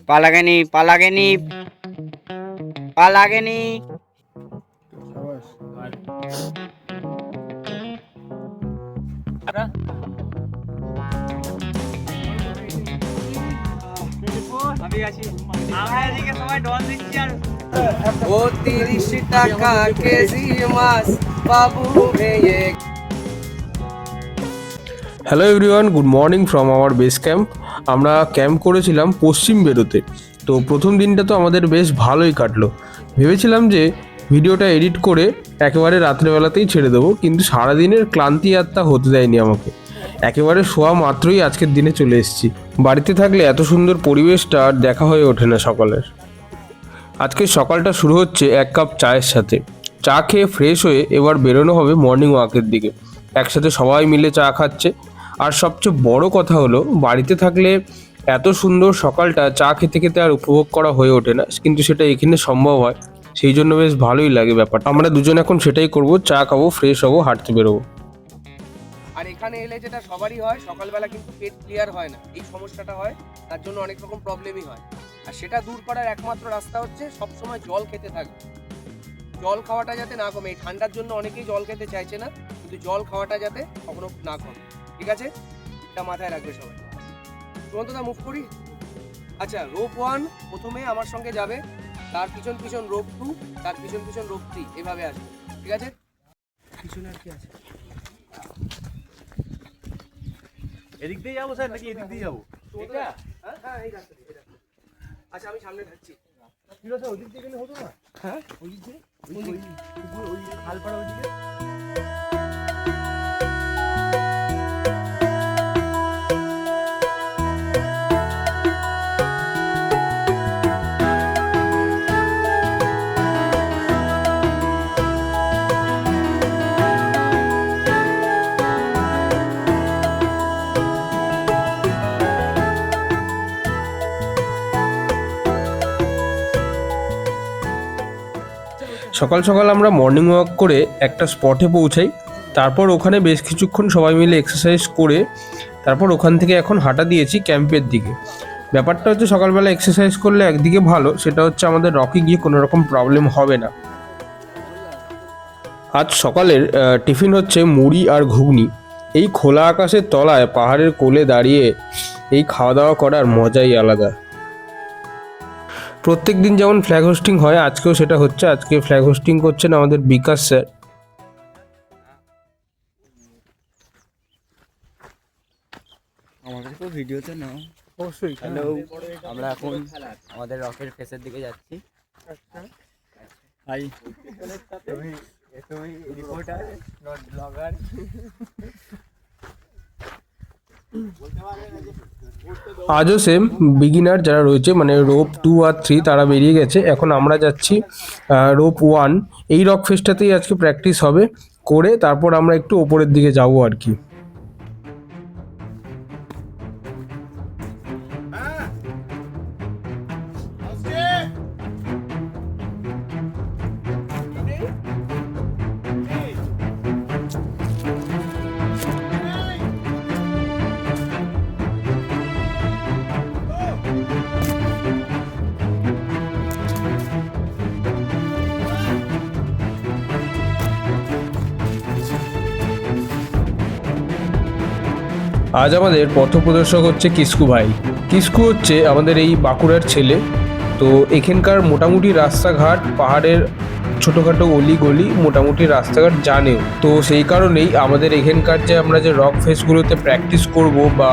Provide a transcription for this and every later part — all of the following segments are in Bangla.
পালাগেনি পালাগেনি পালাগেনি। ও 30 টাকা কেজি মাছ বাবু ভেয়ে। Hello everyone, good morning from our base camp. আমরা ক্যাম্প করেছিলাম পশ্চিম বেরোতে। তো প্রথম দিনটা তো আমাদের বেশ ভালোই কাটলো। ভেবেছিলাম যে ভিডিওটা এডিট করে একেবারে রাত্রেবেলাতেই ছেড়ে দেবো, কিন্তু সারাদিনের ক্লান্তি আর তা হতে দেয়নি আমাকে। একেবারে শোয়া মাত্রই আজকের দিনে চলে এসেছি। বাড়িতে থাকলে এত সুন্দর পরিবেশটা আর দেখা হয়ে ওঠে না সকালের। আজকে সকালটা শুরু হচ্ছে এক কাপ চায়ের সাথে। চা খেয়ে ফ্রেশ হয়ে এবার বেরোনো হবে মর্নিং ওয়াকের দিকে। একসাথে সবাই মিলে চা খাচ্ছে। আর সবচেয়ে বড় কথা হলো, বাড়িতে থাকলে এত সুন্দর সকালটা চা খেতে খেতে আর উপভোগ করা হয়ে ওঠে না, কিন্তু সেটা এখানে সম্ভব হয়। সেই জন্য বেশ ভালোই লাগে ব্যাপারটা। আমরা দুজন এখন সেটাই করব, চা খাবো, ফ্রেশ হবো, হাঁটতে বেরোবো। আর এখানে এলে যেটা সবারই হয়, সকালবেলা কিন্তু পেট ক্লিয়ার হয় না, এই সমস্যাটা হয়। তার জন্য অনেক রকম প্রবলেমই হয়। আর সেটা দূর করার একমাত্র রাস্তা হচ্ছে সবসময় জল খেতে থাকবে। জল খাওয়াটা যাতে না কমে। এই ঠান্ডার জন্য অনেকেই জল খেতে চাইছে না, কিন্তু জল খাওয়াটা যাতে কখনো না কমে। ঠিক আছে, এটা মাথায় রাখবে সবাই। সুমন্তদা মুভ করি। আচ্ছা, রোপ 1 প্রথমে আমার সঙ্গে যাবে, তার পিছন পিছন রোপ 2, তার পিছন পিছন রোপ 3, এভাবে আসবে। ঠিক আছে, পিছনে আর কি আছে? এদিক দিয়ে যাবো স্যার নাকি এদিক দিয়ে যাবো? এটা হ্যাঁ এই রাস্তা দিয়ে। আচ্ছা, আমি সামনে থাকছি। ঠিক আছে, ওদিক দিয়ে গেলে হতো না? হ্যাঁ, ওই দিক দিয়ে ওই খালপাড়া ওইদিকে। সকাল সকাল আমরা মর্নিং ওয়াক করে একটা স্পটে পৌঁছাই। তারপর ওখানে বেশ কিছুক্ষণ সবাই মিলে এক্সারসাইজ করে তারপর ওখান থেকে এখন হাঁটা দিয়েছি ক্যাম্পের দিকে। ব্যাপারটা হচ্ছে, সকালবেলা এক্সারসাইজ করলে একদিকে ভালো, সেটা হচ্ছে আমাদের রকে গিয়ে কোনো রকম প্রবলেম হবে না। আজ সকালের টিফিন হচ্ছে মুড়ি আর ঘুগনি। এই খোলা আকাশের তলায় পাহাড়ের কোলে দাঁড়িয়ে এই খাওয়া দাওয়া করার মজাই আলাদা। প্রত্যেক দিন যেমন ফ্ল্যাগ হোস্টিং হয়, আজকেও সেটা হচ্ছে। আজকে ফ্ল্যাগ হোস্টিং করছেন আমাদের বিকাশ স্যার। আমাদের তো ভিডিওতে নাও অবশ্যই। হ্যালো, আমরা এখন আমাদের রকের ফেসের দিকে যাচ্ছি। হাই, তুমি রিপোর্টার নট ব্লগার। আজও সেম বিগিনার যারা রয়েছে, মানে রোপ 2 আর 3 তারা বেরিয়ে গেছে। এখন আমরা যাচ্ছি রোপ 1। এই রক ফেসটাতেই আজকে প্র্যাকটিস হবে, করে তারপর আমরা একটু ওপরের দিকে যাবো আর কি। আজ আমাদের পথপ্রদর্শক হচ্ছে কিস্কু ভাই। কিস্কু হচ্ছে আমাদের এই বাঁকুড়ার ছেলে। তো এখানকার মোটামুটি রাস্তাঘাট, পাহাড়ের ছোটোখাটো অলি গলি, মোটামুটি রাস্তাঘাট জানেও। তো সেই কারণেই আমাদের এখানকার যে আমরা যে রক ফেসগুলোতে প্র্যাকটিস করব বা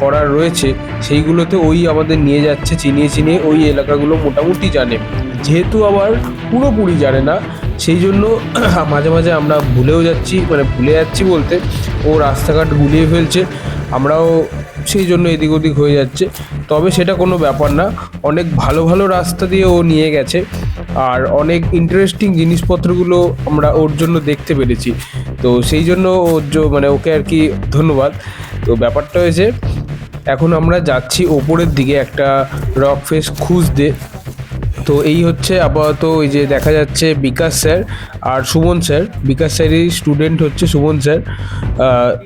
করার রয়েছে, সেইগুলোতে ওই আমাদের নিয়ে যাচ্ছে চিনিয়ে চিনিয়ে। ওই এলাকাগুলো মোটামুটি জানে, যেহেতু আবার পুরোপুরি জানে না, সেই জন্য মাঝে মাঝে আমরা ভুলেও যাচ্ছি, মানে ভুলে যাচ্ছি বলতে ও রাস্তাঘাট গুলিয়ে ফেলছে, আমরাও সেই জন্য এদিক ওদিক হয়ে যাচ্ছে। তবে সেটা কোনো ব্যাপার না, অনেক ভালো ভালো রাস্তা দিয়ে ও নিয়ে গেছে। আর অনেক ইন্টারেস্টিং জিনিসপত্রগুলো আমরা ওর জন্য দেখতে পেরেছি। তো সেই জন্য মানে ওকে আর কি ধন্যবাদ। তো ব্যাপারটা হয়েছে, এখন আমরা যাচ্ছি ওপরের দিকে একটা রক ফেস খুঁজতে। তো এই হচ্ছে আপাতত ওই যে দেখা যাচ্ছে বিকাশ স্যার আর সুমন স্যার। বিকাশ স্যারেরই স্টুডেন্ট হচ্ছে সুমন স্যার।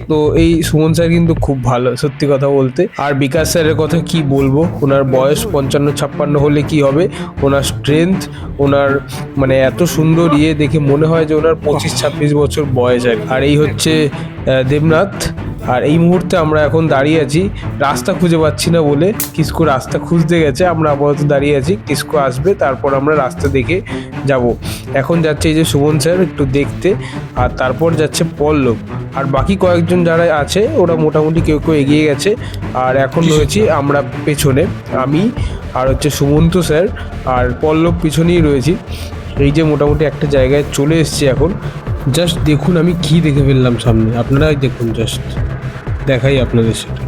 তো এই সুমন স্যার কিন্তু খুব ভালো সত্যি কথা বলতে। আর বিকাশ স্যারের কথা কি বলবো, ওনার বয়স 55-56 হলে কি হবে, ওনার স্ট্রেংথ, ওনার মানে এত সুন্দর দেখে মনে হয় যে ওনার 25-26 বছর বয়স। আর এই হচ্ছে দেবনাথ। আর এই মুহূর্তে আমরা এখন দাঁড়িয়ে আছি, রাস্তা খুঁজে পাচ্ছি না বলে কিসকু রাস্তা খুঁজতে গেছে, আমরা আপাতত দাঁড়িয়ে আছি, কিসকু আসবে তারপর আমরা রাস্তা দেখে যাব। এখন যাচ্ছে এই যে সুমন স্যার একটু দেখতে, আর তারপর যাচ্ছে পল্লব, আর বাকি কয়েকজন যারা আছে ওরা মোটামুটি কেউ কেউ এগিয়ে গেছে। আর এখন রয়েছি আমরা পেছনে, আমি আর হচ্ছে সুমন্ত স্যার আর পল্লব পিছনেই রয়েছি। এই যে মোটামুটি একটা জায়গায় চলে এসেছি এখন। জাস্ট দেখুন আমি কি দেখে ফেললাম সামনে, আপনারাই দেখুন, জাস্ট দেখাই আপনাদের সেটা।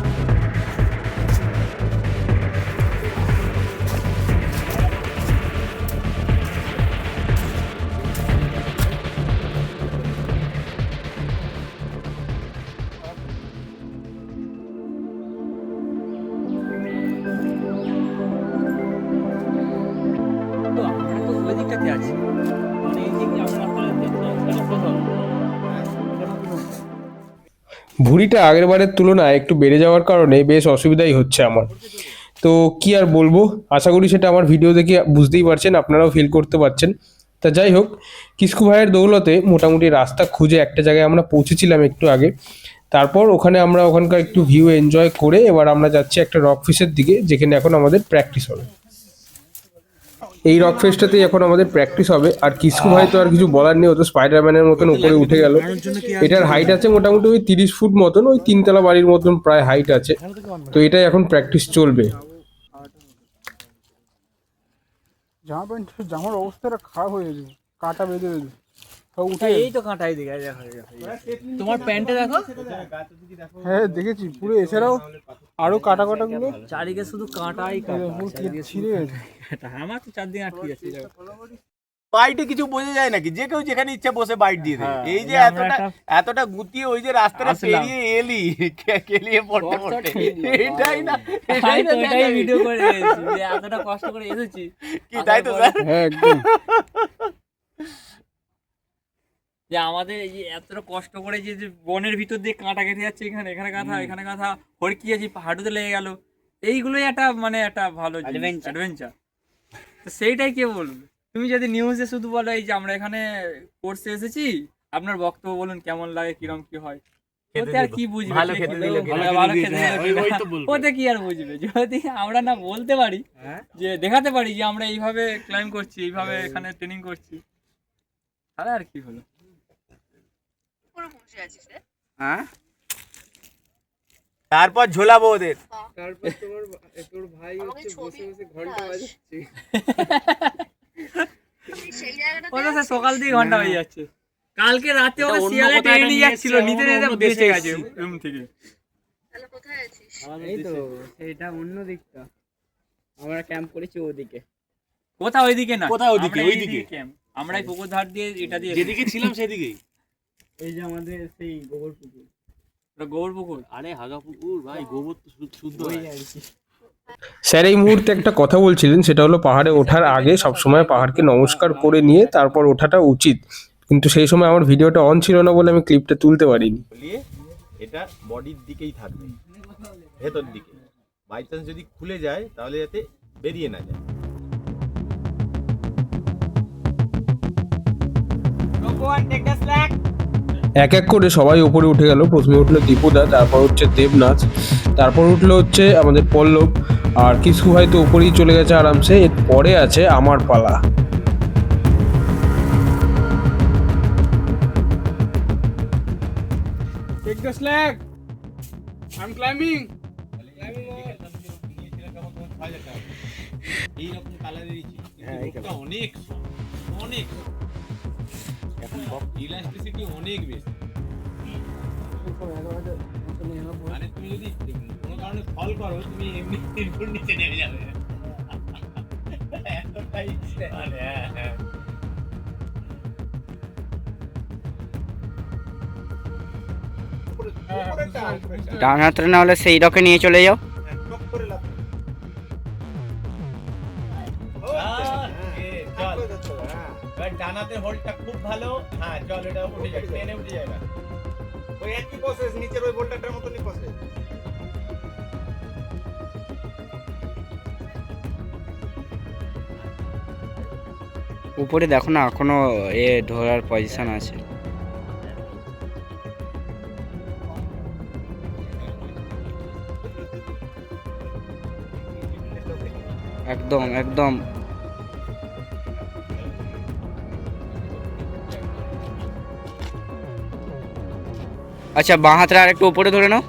ওই দিকটাতে আছে, মানে এই দিকে ভুঁড়িটা আগের বারের তুলনায় একটু বেড়ে যাওয়ার কারণে বেশ অসুবিধাই হচ্ছে আমার। তো কি আর বলবো, আশা করি সেটা আমার ভিডিও দেখে বুঝতেই পারছেন, আপনারাও ফিল করতে পারছেন। তা যাই হোক, কিসকু ভাইয়ের দৌলতে মোটামুটি রাস্তা খুঁজে একটা জায়গায় আমরা পৌঁছেছিলাম একটু আগে। তারপর ওখানে আমরা ওখানকার একটু ভিউ এনজয় করে এবার আমরা যাচ্ছি একটা রক ফিশের দিকে, যেখানে এখন আমাদের প্র্যাকটিস হবে। এই রক ফেস্টটাতেই এখন আমাদের প্র্যাকটিস হবে। আর কিসকু ভাই তো আর কিছু বলার নেই, ও তো স্পাইডারম্যানের মতন উপরে উঠে গেল। এটার হাইট আছে মোটামুটি ওই 30 ফুট মতন, ওই 3 তলা বাড়ির মতন প্রায় হাইট আছে। তো এটাই এখন প্র্যাকটিস চলবে। জামার অবস্থাটা খারাপ হয়ে গেছে, কাটা বেঁধে বেঁধে সব উঠে। এই তো কাঁটা এই দিকে দেখো, তোমার প্যান্টে দেখো। হ্যাঁ দেখেছি পুরো, এছাড়াও আরো কাটা কাটা গুলো চারিদিকে শুধু কাঁটাই কাঁটা, ছিঁড়ে গেছে। আমার তো 4 দিন আটকে যাচ্ছে। বাইটে কিছু বোঝা যায় নাকি, যে কেউ যেখানে ইচ্ছা বসে বাইট দিয়ে দেয়। এই যে এতটা গুতিয়ে ওই যে রাস্তাটা পেরিয়ে এলি কেলিয়ে পড়তে পড়তে, এটাই না এটাই ভিডিও করে এসেছি, যে এতটা কষ্ট করে এসেছি কি, তাই তো স্যার? হ্যাঁ একদম। যে আমাদের এই যে এতটা কষ্ট করে যে বনের ভিতর দিয়ে কাঁটা কেটে যাচ্ছে, এখানে এখানে কাঁথা এখানে কাঁথা, হড়কিয়েছি, হাঁটুতে লেগে গেল, এইগুলোই একটা মানে একটা ভালো অ্যাডভেঞ্চার। তো সেইটাই কে বলবে? তুমি যদি নিউজে শুধু বলো এই যে আমরা এখানে কোর্সে এসেছি, আপনার বক্তব্য বলুন কেমন লাগে, কিরম কি হয়, ওতে আর কি বুঝবে? ভালো খেতে দিল, ভালো খেতে দিল, ওতে কি আর বুঝবে? যদি আমরা না বলতে পারি, যে দেখাতে পারি যে আমরা এইভাবে ক্লাইম্ব করছি, এইভাবে এখানে ট্রেনিং করছি, তাহলে আর কি হলো। হ্যাঁ, তারপর ঝোলাবো ওদের। তারপর তোর ভাই হচ্ছে বসে বসে ঘন্টা বাজাচ্ছে। ওটা স্যার সকাল থেকে ঘন্টা হয়ে যাচ্ছে। কালকে রাতে ওকে শিয়ালে টেনে নিয়ে যাচ্ছিল, নিতে নিতে বেঁচে গেছে রুম থেকে। তাহলে কোথায় আছিস? এই তো এটা অন্য দিকটা, আমরা ক্যাম্প করেছি ওদিকে। কোথাও ওইদিকে না, কোথায় ওদিকে? আমরা ওইদিকে ক্যাম্প, আমরা এই পুকুর ধার দিয়ে এটা দিয়ে যেদিকে ছিলাম সেদিকেই। এই যে আমাদের সেই গোবর পুকুর, ওটা গোবর পুকুর। আরে হাগা পুকুর ভাই, গোবর তো শুদ্ধ হয়। স্যার এই মুহূর্তে একটা কথা বলছিলেন, সেটা হলো পাহাড়ে ওঠার আগে সবসময় পাহাড়কে নমস্কার করে নিয়ে তারপর ওঠাটা উচিত, কিন্তু সেই সময় আমার ভিডিওটা অন ছিল না বলে আমি ক্লিপটা তুলতে পারিনি। এটা বডির দিকেই থাকবে, ভেতর দিকে। বাই চান্স যদি খুলে যায় তাহলে যাতে বেরিয়ে না যায়। এক এক করে সবাই উপরে উঠে গেল। প্রথমে উঠলো দীপুদা, তারপর হচ্ছে দেবনাথ, তারপর উঠলো হচ্ছে আমাদের পল্লব, আর কিসকু ভাই তো উপরেই চলে গেছে আরামসে। এর পরে আছে আমার পালা। Take the slack. I'm climbing. এইরকম কালারেরই অনেক অনেক এখন ইলাস্টিসিটি অনেক বেশি। মানে তুমি যদি কোনো কারণে ফল করো, তুমি এমনি নিচে নেমে যাবে। এতটাই মানে হ্যাঁ। ডান হাতটা না হলে সেই রকে নিয়ে চলে যাও। এবার ডানাতে হোল্ডটা খুব ভালো। হ্যাঁ চল, এটা উঠে যায়, ট্রেনে উঠে যায়। ওই একই প্রসেস, নিচের ওই বোল্টারটার মতনই প্রসেস। উপরে দেখো না এখনো ধরার পজিশন আছে। একদম একদম। আচ্ছা, বাঁ হাতটা আর একটু উপরে ধরে নাও।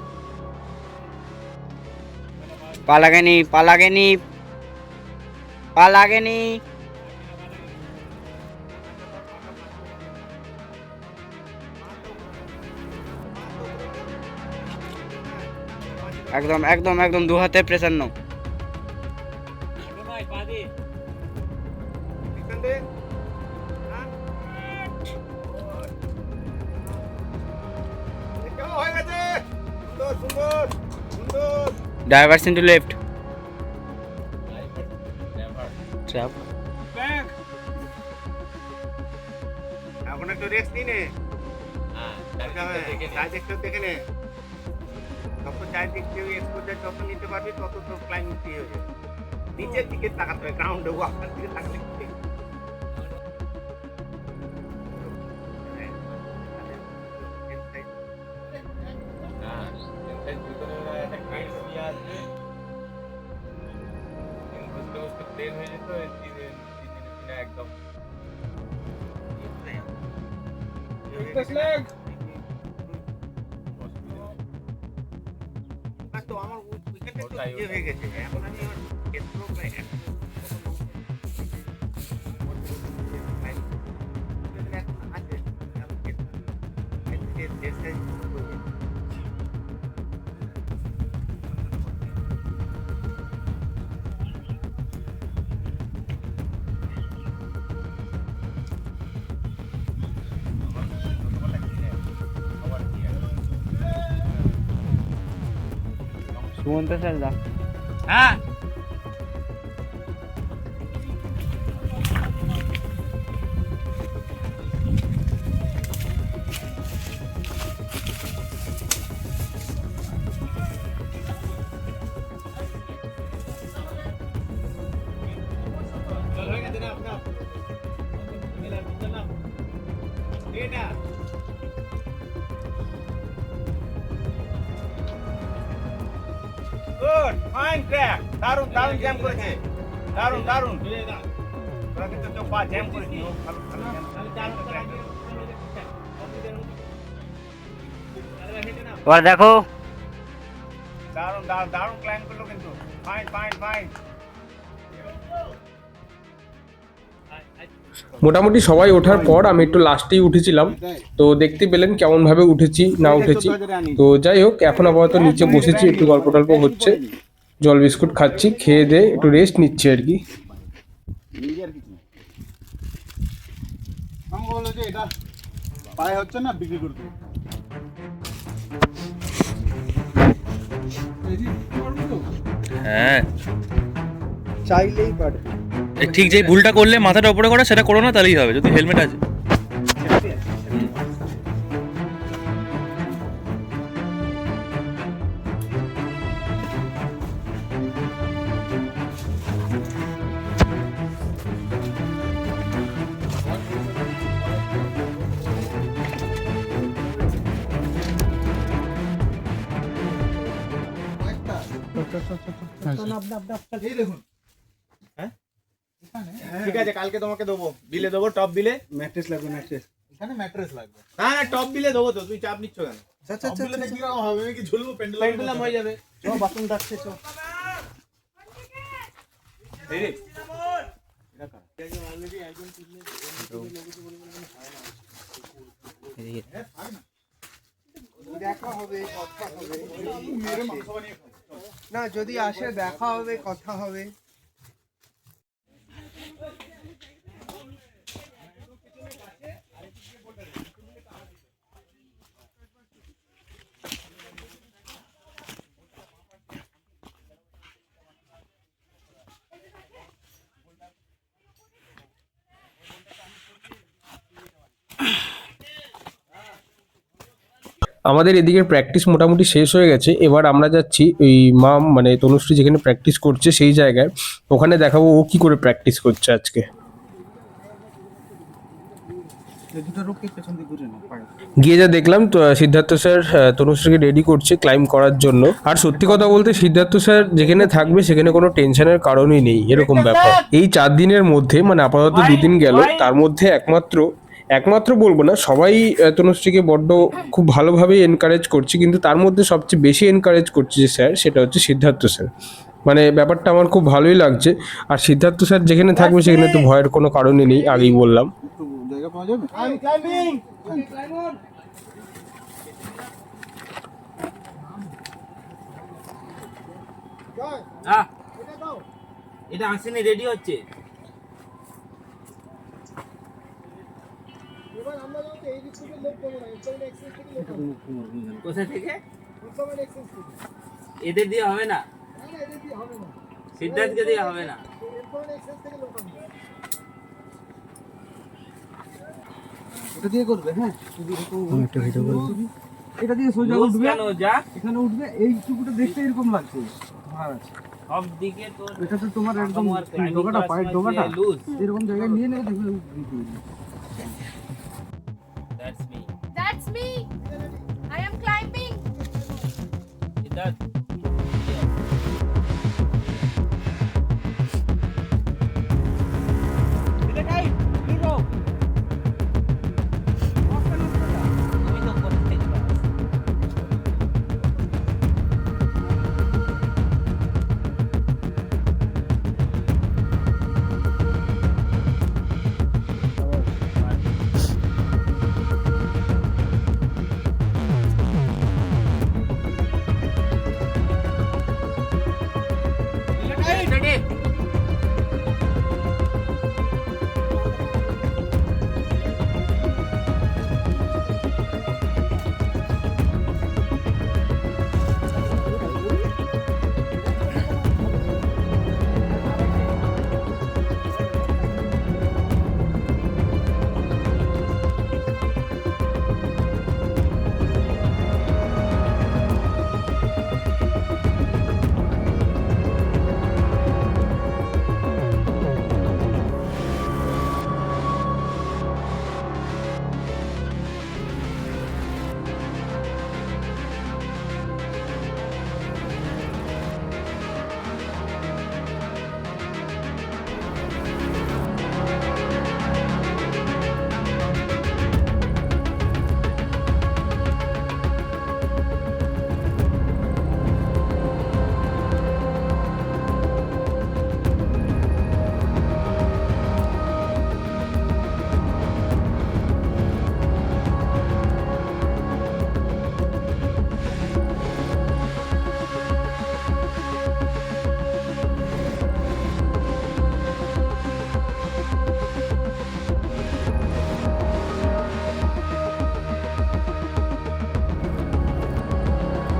পা লাগেনি, পা লাগেনি, পা লাগেনি। একদম একদম একদম, দু হাতে প্রেসার নাও। Diversion to left. ট্র্যাপ। এখন একটু রেস্ট নিয়ে নে। চারদিকটা দেখে নে। যত চারদিক থেকে এক্সপোজার যত নিতে পারবি তত তোর ক্লাইম্ব ফ্রি হয়ে যাবে। নিচের দিকে তাকাতে হবে, গ্রাউন্ডে ওয়াকার দিকে তাকালে কি দেখবি? একদম তো আমার উইকেটে তো ইয়ে হয়ে গেছে। এখন আমি আমার ক্ষেত্র প্রায় সুমন্ত স্যার দা। হ্যাঁ হয়ে গেছে না আপনার? এটা গুড, ফাইন ট্র্যাক, দারুণ দারুণ জ্যাম করেছে, দারুণ দারুণ। তোরা কিন্তু কেউ পা জ্যাম করেছি, ও ভালো ভালো জ্যাম করেছে। এবার দেখো, দারুণ দারুণ দারুণ ক্লাইম করলো কিন্তু, ফাইন ফাইন ফাইন। মোটামুটি সবাই ওঠার পর আমি একটু লাস্টেই উঠেছিলাম, তো দেখতে পেলেন কেমন ভাবে উঠেছি না উঠেছি। তো যাই হোক, এখন আপাতত নিচে বসেছি, একটু গল্প টল্প হচ্ছে, জল বিস্কুট খাচ্ছি, খেয়ে দিয়ে একটু রেস্ট নিচ্ছি আর কি। আমি বললো যে এটা পায়ে হচ্ছে না, বিক্রি করতে। হ্যাঁ চাইলেই পারে। ঠিক যে ভুলটা করলে মাথাটা উপরে করা সেটা করো না, তাহলেই হবে, যদি হেলমেট আছে। এই দেখুন, ঠিক আছে, কালকে তোমাকে দেবো, বিলে দেবো, টপ বিলে। ম্যাট্রেস লাগবে, ম্যাট্রেস এখানে ম্যাট্রেস লাগবে। না না, টপ বিলে দেবো তো, তুমি চাপ নিচ্ছ কেন? আচ্ছা আচ্ছা, কি রকম হবে? আমি কি ঝুলবো? পেন্ডুলাম হয়ে যাবে। চো বাথরুম ডাকছে, চো। এই রে দেখা হবে, কথা হবে, না যদি আসে দেখা হবে, কথা হবে। আমাদের এদিকের প্র্যাকটিস মোটামুটি শেষ হয়ে গেছে। এবার আমরা যাচ্ছি ওই মানে তনুশ্রী যেখানে প্র্যাকটিস করছে সেই জায়গায়। ওখানে দেখাবো ও কি করে প্র্যাকটিস করছে আজকে। গিয়ে যা দেখলাম তো সিদ্ধার্থ স্যার তনুশ্রীকে রেডি করছে ক্লাইম্ব করার জন্য। আর সত্যি কথা বলতে সিদ্ধার্থ স্যার যেখানে থাকবে সেখানে কোনো টেনশনের কারণই নেই, এরকম ব্যাপার। এই 4 দিনের মধ্যে মানে আপাতত 2 দিন গেল, তার মধ্যে একমাত্র বলবো না, সবাই তনুশ্রীকে বড্ড খুব ভালোভাবেই এনকারেজ করছে, কিন্তু তার মধ্যে সবচেয়ে বেশি এনকারেজ করছে যে স্যার, সেটা হচ্ছে সিদ্ধার্থ স্যার। মানে ব্যাপারটা আমার খুব ভালোই লাগছে। আর সিদ্ধার্থ স্যার যেখানে থাকবে সেখানে তো ভয়ের কোনো কারণই নেই, আগেই বললাম। জায়গা পাওয়া যাবে? আমি ক্লাইম্বিং। এটা আসেনি, রেডি হচ্ছে। কোথা থেকে? এদের দিয়ে হবে না, সিদ্ধার্থকে দিয়ে হবে না। এটা দিয়ে করবে, হ্যাঁ একটা ভিডিও করব। এটা দিয়ে সোজা উঠবে, এখানে উঠবে, এইটুকুটা দেখতে এরকম লাগছে। সব দিকে তো এটা তো তোমার একদম ডোগাটা, পায়ের ডোগাটা এরকম জায়গায় নিয়ে নেবে, দেখবে That's me. I am climbing. Siddharth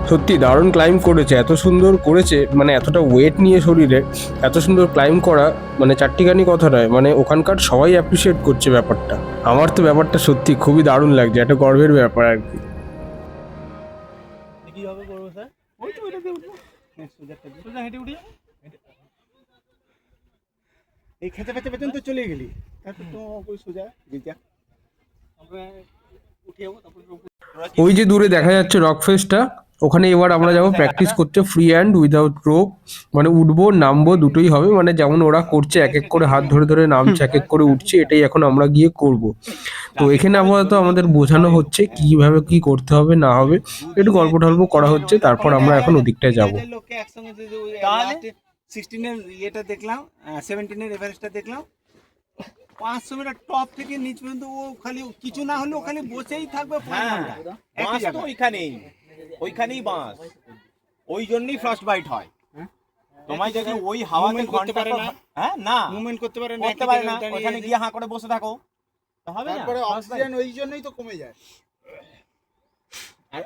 সত্যি দারুণ ক্লাইম্ব করেছে, এত সুন্দর করেছে, মানে এতটা ওয়েট নিয়ে শরীরে এত সুন্দর ক্লাইম্ব করা মানে চারটিখানি কথা নয়, মানে ওখানকার সবাই অ্যাপ্রিসিয়েট করছে ব্যাপারটা। আমার তো ব্যাপারটা সত্যি খুবই দারুণ লাগছে, একটা গর্বের ব্যাপার আর কি। কিভাবে করবো স্যার? ওই তো ওইটা দিয়ে উঠবো, সোজা হেঁটে উঠি। এই খেতে পেতে পেতন তো চলে গেলি, তারপর তো ওই সোজা দিতে আমরা উঠে যাবো, তারপর ওই যে দূরে দেখা যাচ্ছে রক ফেসটা, ওখানে এবার আমরা যাবো প্র্যাকটিস করতে, ফ্রি হ্যান্ড উইদাউট রোপ, মানে উঠবো নামবো দুটোই হবে, মানে যেমন ওরা করছে এক এক করে হাত ধরে ধরে নামছে, এক এক করে উঠছে, এটাই এখন আমরা গিয়ে করব। তো এখানে আপাতত আমাদের বোঝানো হচ্ছে কিভাবে কি করতে হবে না হবে, একটু গল্প টল্প করা হচ্ছে, তারপর আমরা এখন ওদিকটায় যাবো। লোককে একসঙ্গে তাহলে 16 এর ইয়েটা দেখলাম, 17 এর এভারেস্টটা দেখলাম, 500 মিটার টপ থেকে নিচ পর্যন্ত ও খালি কিছু না হলে ও খালি বসেই থাকবে। বাঁশ তো ওইখানেই বাঁশ, ওই জন্যই ফ্রস্ট বাইট হয়। তোমায় যদি ওই হাওয়াতে করতে পারে না, হ্যাঁ না মুভমেন্ট করতে পারে না, ওখানে গিয়ে হাঁ করে বসে থাকো হবে না, তারপরে অক্সিজেন ওই জন্যই তো কমে যায়।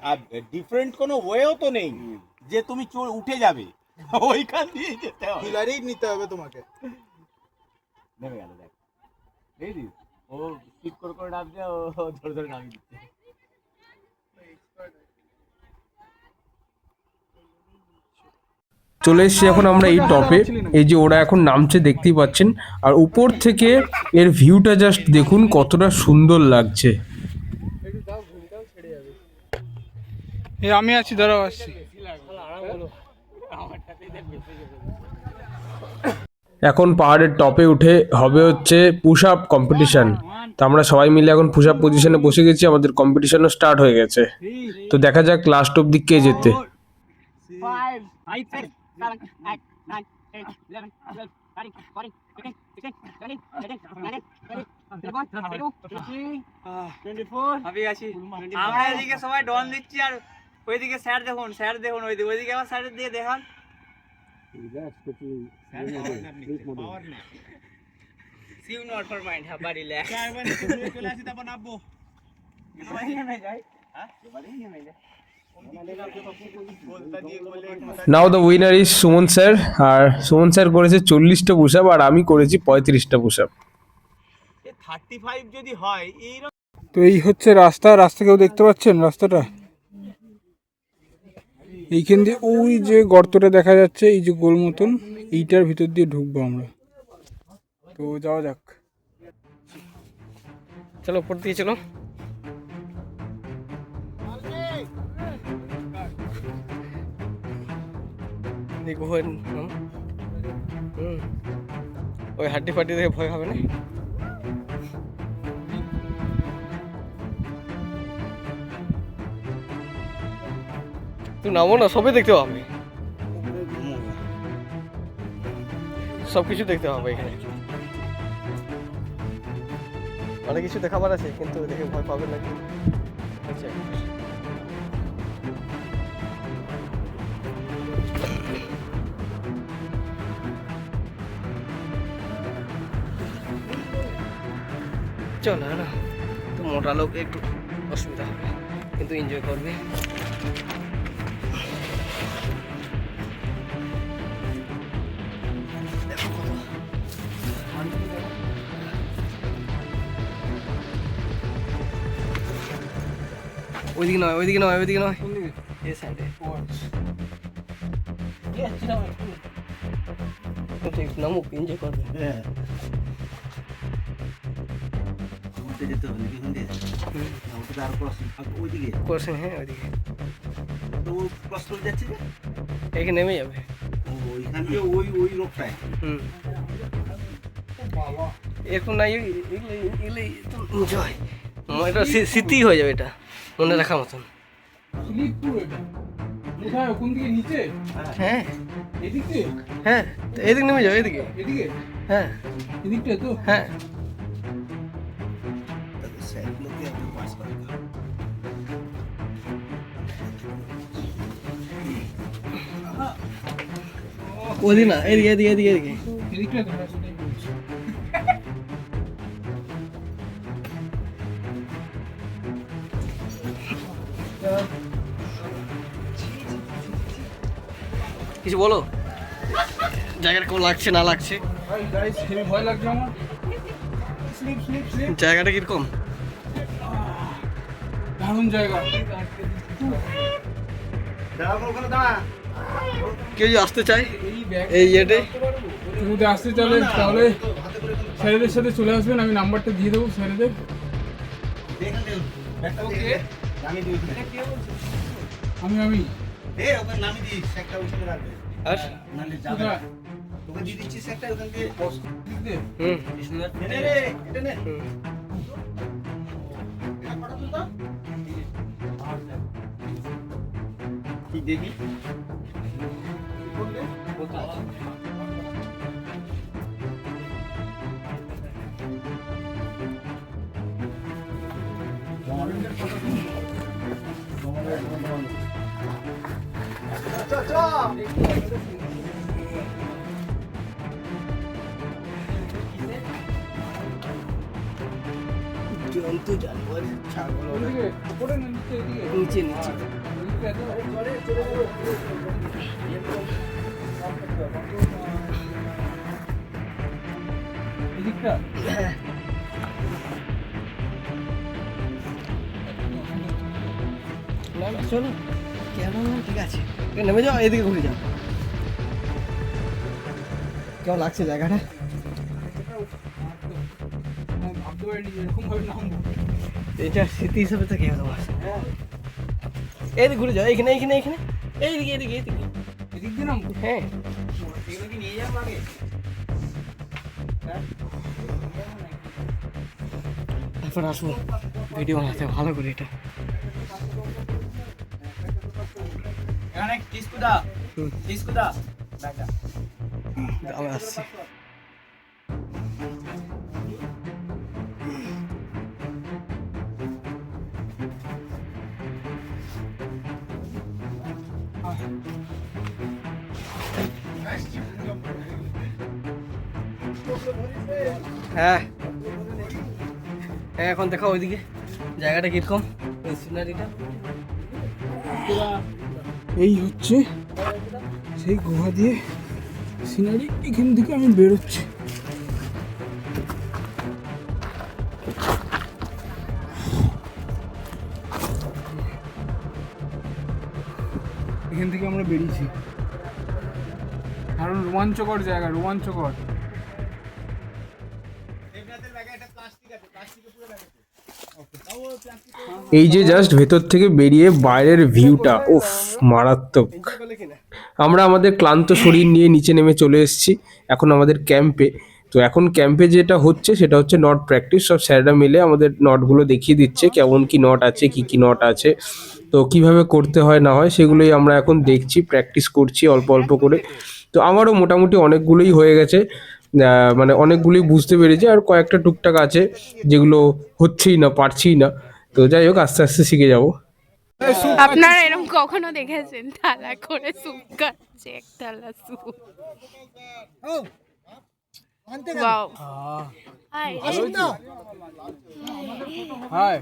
আর ডিফারেন্ট কোনো ওয়েও তো নেই যে তুমি উঠে যাবে, ওইখান দিয়ে যেতে হবে, হিলারি নিতে হবে তোমাকে। নেমে গেল, দেখ দেখছিস ও স্পিড করে ডাকছে, ও ধরে ধরে নামিয়ে দিচ্ছে। চলে এসেছি এখন আমরা এই টপে। এই যে ওরা এখন নামছে দেখতেই পাচ্ছেন, আর উপর থেকে এর ভিউটা জাস্ট দেখুন কতটা সুন্দর লাগছে। আমি আছি, দাঁড়াও আসছি। এখন পাহাড়ের টপে উঠে হবে হচ্ছে পুশ আপ কম্পিটিশন। তো আমরা সবাই মিলে এখন পুশ আপ পজিশনে বসে গেছি, আমাদের কম্পিটিশনও স্টার্ট হয়ে গেছে। তো দেখা যাক লাস্ট অব্দি কে যেতে। আমি আছি, আমরা এদিকে সবাই ডন দিচ্ছি, আর ওইদিকে স্যার দেখুন, ওইদিকে আবার স্যারের দিকে দেখান। Now the winner is Suman sir. আর সুমন স্যার করেছে 40টা পুশ আপ, আর আমি করেছি 35টা পুশ আপ। 35 যদি হয় এই তো এই হচ্ছে রাস্তা, কেউ দেখতে পাচ্ছেন রাস্তাটা? এইখান দিয়ে ওই যে গর্তটা দেখা যাচ্ছে, এই যে গোল মতন, এইটার ভিতর দিয়ে ঢুকবো আমরা। তো যাওয়া যাক, চলো উপর দিয়ে চলো। ওই হাড্ডি ফাড্ডি দেখে ভয় হবে না? তুই নামো না, সবই দেখতে পাবে, সব কিছু দেখতে হবে এখানে। অনেক কিছু দেখাবার আছে, কিন্তু দেখে ভয় পাবে নাকি? আচ্ছা, চল না, তো মোটা লোক একটু অসুবিধা হবে, কিন্তু এনজয় করবে। ওইদিকে নয়, এই সাইডে নামুক, এনজয় করবে। করছেন, হ্যাঁ ওইদিকে এখানে নেমে যাবে। এখন নাই, এগুলো এনজয়, এটা স্মৃতি হয়ে যাবে, এটা মনে রাখার মতন। হ্যাঁ হ্যাঁ, এদিকে নেমে যাবে, এদিকে হ্যাঁ, এদিকটা তো হ্যাঁ। ওদিকে না, এদিকে এদিকে এদিকে এদিকে এদিকটা তো কিছু বলো, জায়গাটা কেমন লাগছে না লাগছে? ভয় লাগছে আমার। জায়গাটা কিরকম? দারুণ জায়গা। কেউ যদি আসতে চায় এই ইয়েতে, যদি আসতে চাইলে তাহলে স্যারেদের সাথে চলে আসবেন, আমি নাম্বারটা দিয়ে দেবো স্যারেদের। আমি আর তোকে দিয়ে দিচ্ছিস একটা, ওখান থেকে কি দেখি জন্তু জানোয়ার, ছাগল, নিচে নিচে এদিকটা না না, চলো কেন, ঠিক আছে নেমে যাও, এদিকে ঘুরে যাও। কেমন লাগছে জায়গাটা? ভাবতে পারিনি যে এরকম ভাবে নামবো। এটা স্মৃতি হিসাবে থেকে গেল আমার। এই ঘুরে যাও, এইখানে এইখানে এইখানে, এইদিকে এইদিকে এইদিকে। এদিক দিয়ে নামবো? হ্যাঁ, এগুলো কি নিয়ে যাবো আগে? তারপর আসবো ভিডিও বানাতে ভালো করে। এটা এখানে কিস্কুদা কিস্কুদা দেখা আমি আসছি। হ্যাঁ হ্যাঁ, এখন দেখো ওইদিকে জায়গাটা কিরকম, ওই সিনারিটা। এই হচ্ছে সেই গুহা দিয়ে সিনারি। এখান থেকে আমি বেরোচ্ছি। এখান থেকে আমরা বেরিয়েছি। কারণ রোমাঞ্চকর জায়গা, রোমাঞ্চকর। এই যে জাস্ট ভেতর থেকে বেরিয়ে বাইরের ভিউটা, উফ মারাত্মক। আমরা আমাদের ক্লান্ত শরীর নিয়ে নিচে নেমে চলে এসেছি এখন আমাদের ক্যাম্পে। তো এখন ক্যাম্পে যেটা হচ্ছে সেটা হচ্ছে নট প্র্যাকটিস। সব স্যাররা মিলে আমাদের নটগুলো দেখিয়ে দিচ্ছে, কেমন কি নট আছে, কি কি নট আছে, তো কিভাবে করতে হয় না হয় সেগুলোই আমরা এখন দেখছি, প্র্যাকটিস করছি অল্প অল্প করে। তো আমারও মোটামুটি অনেকগুলোই হয়ে গেছে, মানে অনেকগুলোই বুঝতে পেরেছি, আর কয়েকটা টুকটাক আছে যেগুলো হচ্ছেই না, পারছিই না। তো যাই হোক, আস্তে আস্তে শিখে যাবো। আপনারা এরকম কখনো দেখেছেন থালা করে স্যুপ খাচ্ছে, এক থালা স্যুপ? ওয়াও, হাই হাই,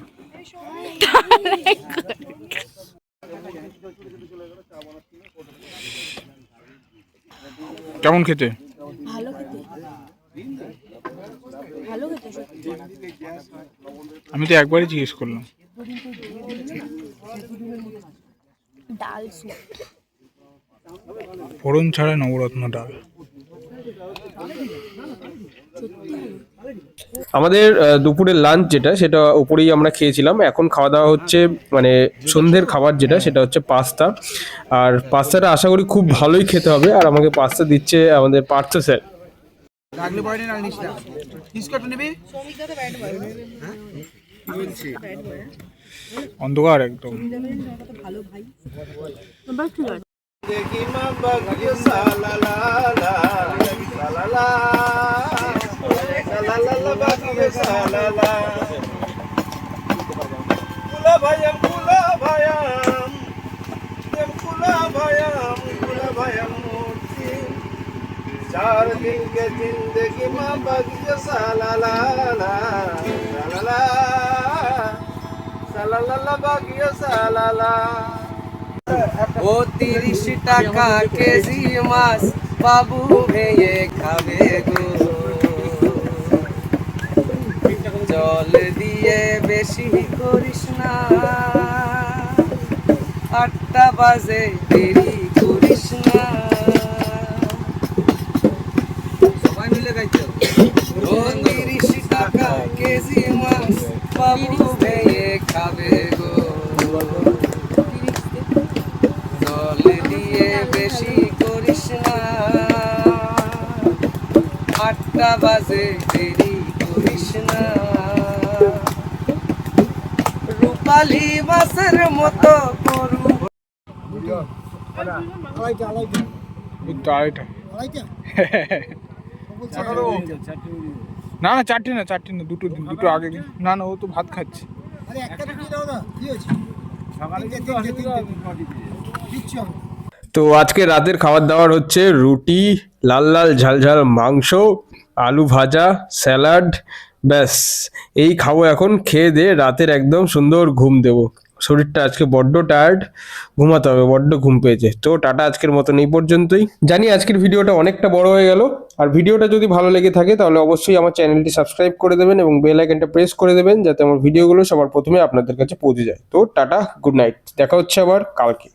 কেমন খেতে? ভালো খেতে, ভালো খেতে সত্যি। আমি তো একবারই জিজ্ঞেস করলাম। ডাল স্যুপ, ফোড়ন ছাড়া নবরত্ন ডাল। আমাদের দুপুরের লাঞ্চ যেটা, সেটা উপরেই আমরা খেয়েছিলাম। এখন খাওয়া দাওয়া হচ্ছে, মানে সন্ধ্যের খাবার যেটা, সেটা হচ্ছে পাস্তা। আর পাস্তাটা আশা করি খুব ভালোই খেতে হবে। আর আমাকে পাস্তা দিচ্ছে আমাদের পার্থ স্যার। লাগলে পরে না নিস না। কিসকটা নিবি? অন্ধকার একদম। দেখি মা বাগিয়ে সালালা সালালা সালালা বাগিয়ে সালালা কুলা ভায়াম কুলা ভায়াম কুলা ভায়াম কুলা ভায়াম মূর্তি 4 दिन के जिंदगी मां बागিয়ে সালালা সালালা সালালা বাগিয়ে সালালা। ও 30 টাকা কেজি মাছ বাবু ভেয়ে খাবে গো, জল দিয়ে বেশি করিস না, 8টা বাজে দেরি করিস না। সবাই মিলে গাইতে হবে। ও 30 টাকা কেজি মাছ বাবু ভেয়ে খাবে গো, জল দিয়ে বেশি করিস না, 8টা বাজে দেরি করিস না। রূপালী বাসের মতো করু না না, চারটে না, চারটে না, দুটো দিন, দুটো আগে দিন। না না, ও তো ভাত খাচ্ছে। তো আজকে রাতের খাবার দাবার হচ্ছে রুটি, লাল লাল ঝাল ঝাল মাংস, আলু ভাজা, স্যালাড, ব্যাস এই খাবো এখন। খেয়ে দিয়ে রাতের একদম সুন্দর ঘুম দেবো। শরীরটা আজকে বড্ড টায়ার্ড, ঘুমাতে হবে, বড্ড ঘুম পেয়েছে। তো টাটা, আজকের মতন এই পর্যন্তই। জানি আজকের ভিডিওটা অনেকটা বড় হয়ে গেল, আর ভিডিওটা যদি ভালো লেগে থাকে তাহলে অবশ্যই আমার চ্যানেলটি সাবস্ক্রাইব করে দেবেন এবং বেল আইকনটা প্রেস করে দেবেন, যাতে আমার ভিডিওগুলো সবার প্রথমে আপনাদের কাছে পৌঁছে যায়। তো টাটা, গুড নাইট, দেখা হচ্ছে আবার কালকে।